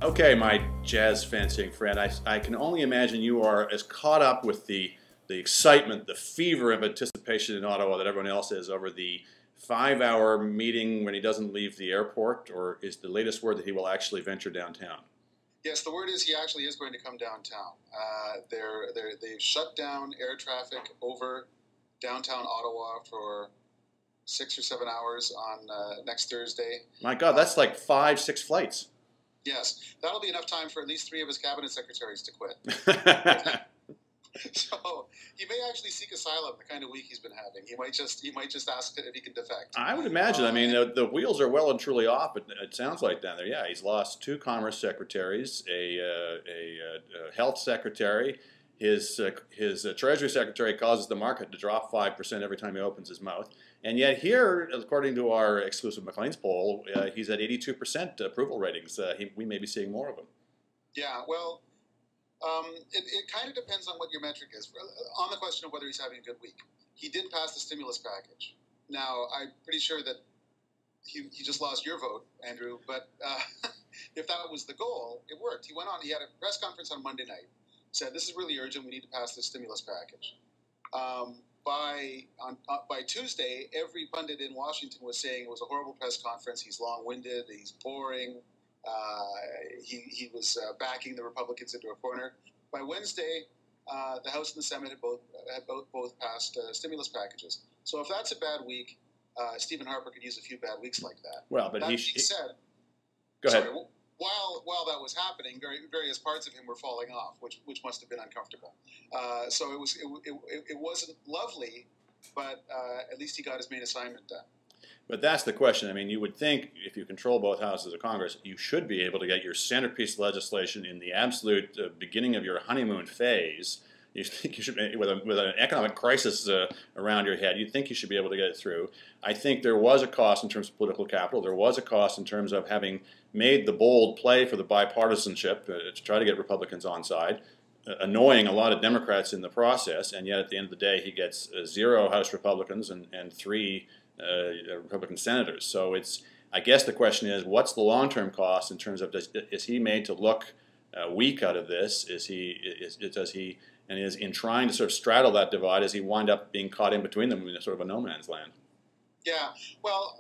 Okay, my jazz fencing friend, I can only imagine you are as caught up with the excitement, the fever of anticipation in Ottawa that everyone else is over the 5-hour meeting when he doesn't leave the airport, or is the latest word that he will actually venture downtown? Yes, the word is he actually is going to come downtown. They've shut down air traffic over downtown Ottawa for 6 or 7 hours on next Thursday. My God, that's like 5, 6 flights. Yes, that'll be enough time for at least 3 of his cabinet secretaries to quit. So he may actually seek asylum. The kind of week he's been having, he might just ask if he can defect. I would imagine. I mean, the wheels are well and truly off. It sounds like down there. Yeah, he's lost 2 commerce secretaries, a health secretary. His treasury secretary causes the market to drop 5% every time he opens his mouth. And yet here, according to our exclusive Maclean's poll, he's at 82% approval ratings. We may be seeing more of him. Yeah, well, it kind of depends on what your metric is. On the question of whether he's having a good week, he did pass the stimulus package. Now, I'm pretty sure that he just lost your vote, Andrew, but if that was the goal, it worked. He went on, he had a press conference on Monday night, said, this is really urgent, we need to pass this stimulus package. By Tuesday, every pundit in Washington was saying it was a horrible press conference, he's long-winded, he's boring, he was backing the Republicans into a corner. By Wednesday, the House and the Senate had both passed stimulus packages. So if that's a bad week, Stephen Harper could use a few bad weeks like that. Well, but he said, go ahead. Sorry, while that was happening, various parts of him were falling off, which must have been uncomfortable. So it wasn't lovely, but at least he got his main assignment done. But that's the question. I mean, you would think if you control both houses of Congress, you should be able to get your centerpiece legislation in the absolute beginning of your honeymoon phase. You think you should, with an economic crisis around your head, you'd think you should be able to get it through. I think there was a cost in terms of political capital. There was a cost in terms of having made the bold play for the bipartisanship to try to get Republicans on side, annoying a lot of Democrats in the process, and yet at the end of the day, he gets 0 House Republicans and 3 Republican senators. So I guess the question is, what's the long-term cost in terms of is he made to look weak out of this? Is in trying to sort of straddle that divide, as he wind up being caught in between them in a sort of a no man's land? Yeah, well,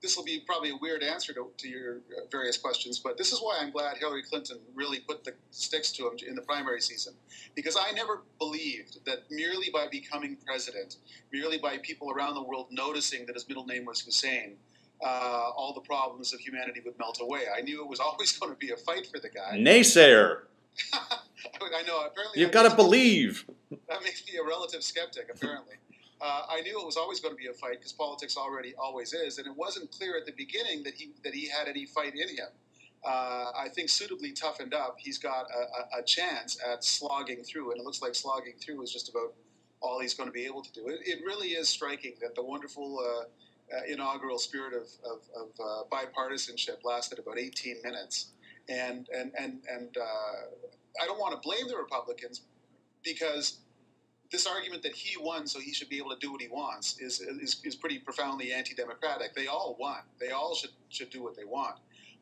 this will be probably a weird answer to your various questions, but this is why I'm glad Hillary Clinton really put the sticks to him in the primary season, because I never believed that merely by becoming president, merely by people around the world noticing that his middle name was Hussein, all the problems of humanity would melt away. I knew it was always going to be a fight for the guy. Naysayer. I know. Apparently, you've got to believe. That makes me a relative skeptic. Apparently, I knew it was always going to be a fight because politics always is, and it wasn't clear at the beginning that he had any fight in him. I think suitably toughened up, he's got a chance at slogging through, and it looks like slogging through is just about all he's going to be able to do. It really is striking that the wonderful inaugural spirit of bipartisanship lasted about 18 minutes. And I don't want to blame the Republicans, because this argument that he won so he should be able to do what he wants is pretty profoundly anti-democratic. They all won. They all should do what they want.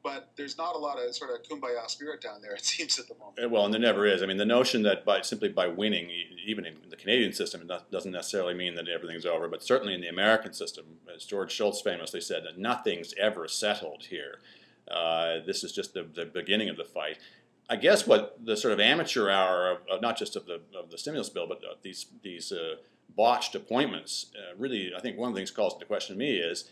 But there's not a lot of sort of kumbaya spirit down there, it seems, at the moment. Well, and there never is. I mean, the notion that simply by winning, even in the Canadian system, it doesn't necessarily mean that everything's over. But certainly in the American system, as George Shultz famously said, that nothing's ever settled here. This is just the beginning of the fight. I guess what the sort of amateur hour of not just of the stimulus bill, but these botched appointments, really, I think one of the things calls into question to me is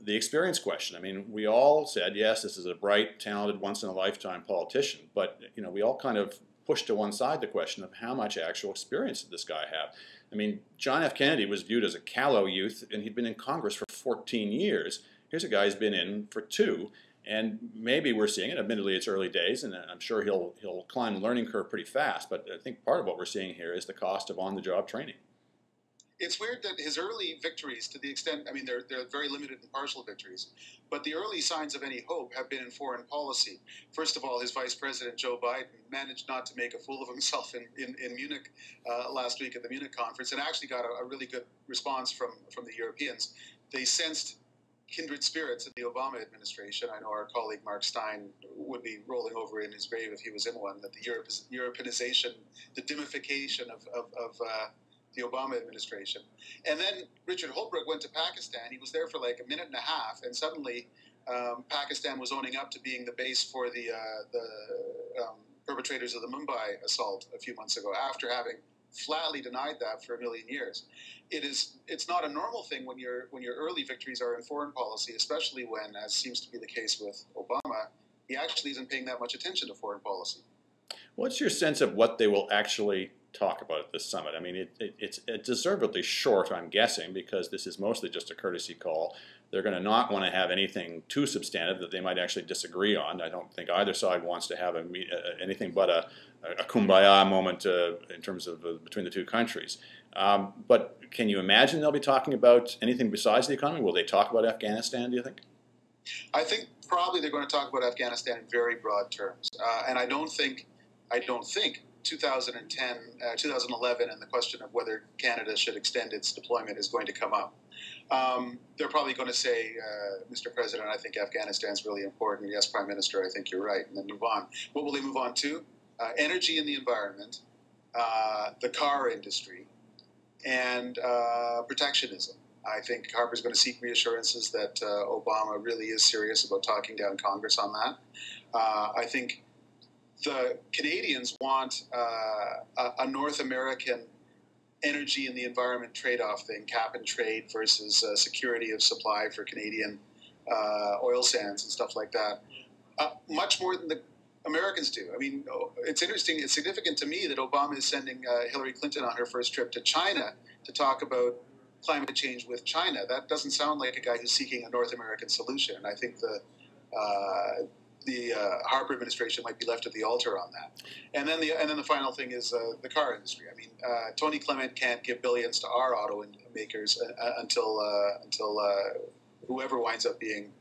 the experience question. I mean, we all said, yes, this is a bright, talented, once-in-a-lifetime politician, but we all kind of pushed to one side the question of how much actual experience did this guy have. I mean, John F. Kennedy was viewed as a callow youth, and he'd been in Congress for 14 years. Here's a guy who's been in for 2. And maybe we're seeing it. Admittedly, it's early days, and I'm sure he'll climb the learning curve pretty fast. But I think part of what we're seeing here is the cost of on-the-job training. It's weird that his early victories, to the extent, I mean, they're very limited and partial victories, but the early signs of any hope have been in foreign policy. First of all, his vice president, Joe Biden, managed not to make a fool of himself in Munich last week at the Munich conference, and actually got a really good response from the Europeans. They sensed kindred spirits in the Obama administration. I know our colleague Mark Stein would be rolling over in his grave if he was in one, that the Europeanization, the Dimification of the Obama administration. And then Richard Holbrooke went to Pakistan. He was there for like a minute and a half, and suddenly Pakistan was owning up to being the base for the perpetrators of the Mumbai assault a few months ago, after having flatly denied that for a million years. It's not a normal thing when your early victories are in foreign policy, especially when, as seems to be the case with Obama, he actually isn't paying that much attention to foreign policy. What's your sense of what they will actually talk about at this summit? I mean, it's deservedly short, I'm guessing, because this is mostly just a courtesy call. They're going to not want to have anything too substantive that they might actually disagree on. I don't think either side wants to have anything but a kumbaya moment in terms of between the two countries. But can you imagine they'll be talking about anything besides the economy? Will they talk about Afghanistan, do you think? I think probably they're going to talk about Afghanistan in very broad terms. And I don't think 2010, 2011 and the question of whether Canada should extend its deployment is going to come up. They're probably going to say, Mr. President, I think Afghanistan is really important. Yes, Prime Minister, I think you're right, and then move on. What will they move on to? Energy and the environment, the car industry, and protectionism. I think Harper's going to seek reassurances that Obama really is serious about talking down Congress on that. I think the Canadians want a North American energy and the environment trade-off thing, cap and trade versus security of supply for Canadian oil sands and stuff like that, much more than the Americans do. I mean, it's interesting, it's significant to me that Obama is sending Hillary Clinton on her first trip to China to talk about climate change with China. That doesn't sound like a guy who's seeking a North American solution. And I think the Harper administration might be left at the altar on that. And then the final thing is the car industry. I mean, Tony Clement can't give billions to our auto makers until whoever winds up being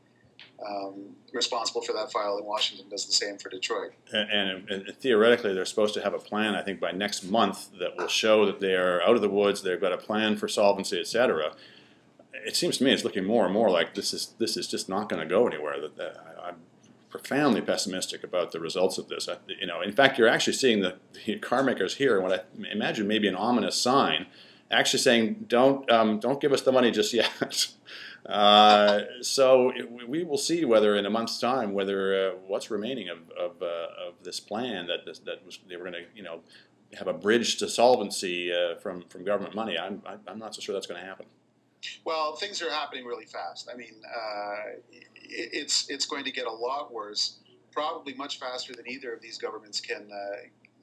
responsible for that file in Washington does the same for Detroit. And theoretically, they're supposed to have a plan, I think, by next month that will show that they are out of the woods, they've got a plan for solvency, etc. It seems to me it's looking more and more like this is just not going to go anywhere. I'm profoundly pessimistic about the results of this. In fact, you're actually seeing the car makers here, and what I imagine maybe an ominous sign, actually saying, don't give us the money just yet. So we will see whether in a month's time whether what's remaining of this plan that they were going to have a bridge to solvency from government money. I'm not so sure that's going to happen. Well, things are happening really fast. I mean, it's going to get a lot worse, probably much faster than either of these governments can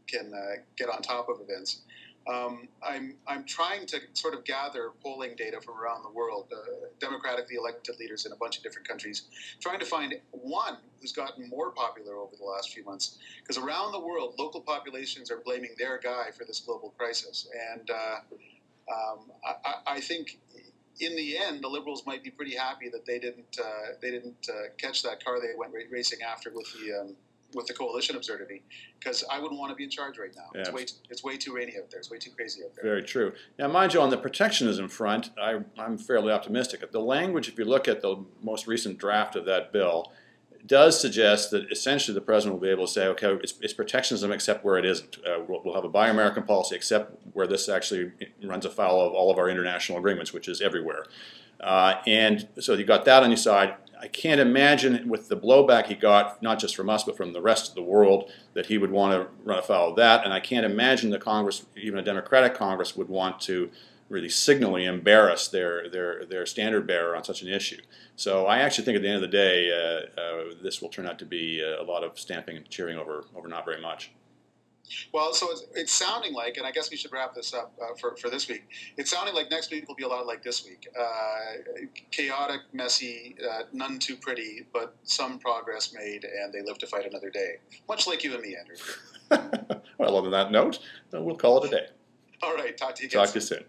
get on top of events. I'm trying to sort of gather polling data from around the world, democratically elected leaders in a bunch of different countries, trying to find one who's gotten more popular over the last few months. Because around the world, local populations are blaming their guy for this global crisis. And I think in the end, the Liberals might be pretty happy that they didn't catch that car they went racing after with the coalition absurdity, because I wouldn't want to be in charge right now. Yeah. It's way too rainy out there. It's way too crazy out there. Very true. Now, mind you, on the protectionism front, I'm fairly optimistic. The language, if you look at the most recent draft of that bill, does suggest that essentially the president will be able to say, okay, it's protectionism except where it isn't. We'll have a Buy American policy except where this actually runs afoul of all of our international agreements, which is everywhere. And so you got that on your side. I can't imagine with the blowback he got, not just from us, but from the rest of the world, that he would want to run afoul of that. And I can't imagine the Congress, even a Democratic Congress, would want to really signally embarrass their standard bearer on such an issue. So I actually think at the end of the day, this will turn out to be a lot of stamping and cheering over not very much. Well, so it's sounding like, and I guess we should wrap this up for this week. It's sounding like next week will be a lot like this week. Chaotic, messy, none too pretty, but some progress made, and they live to fight another day. Much like you and me, Andrew. Well, on that note, we'll call it a day. All right, talk to you again. Talk to you soon.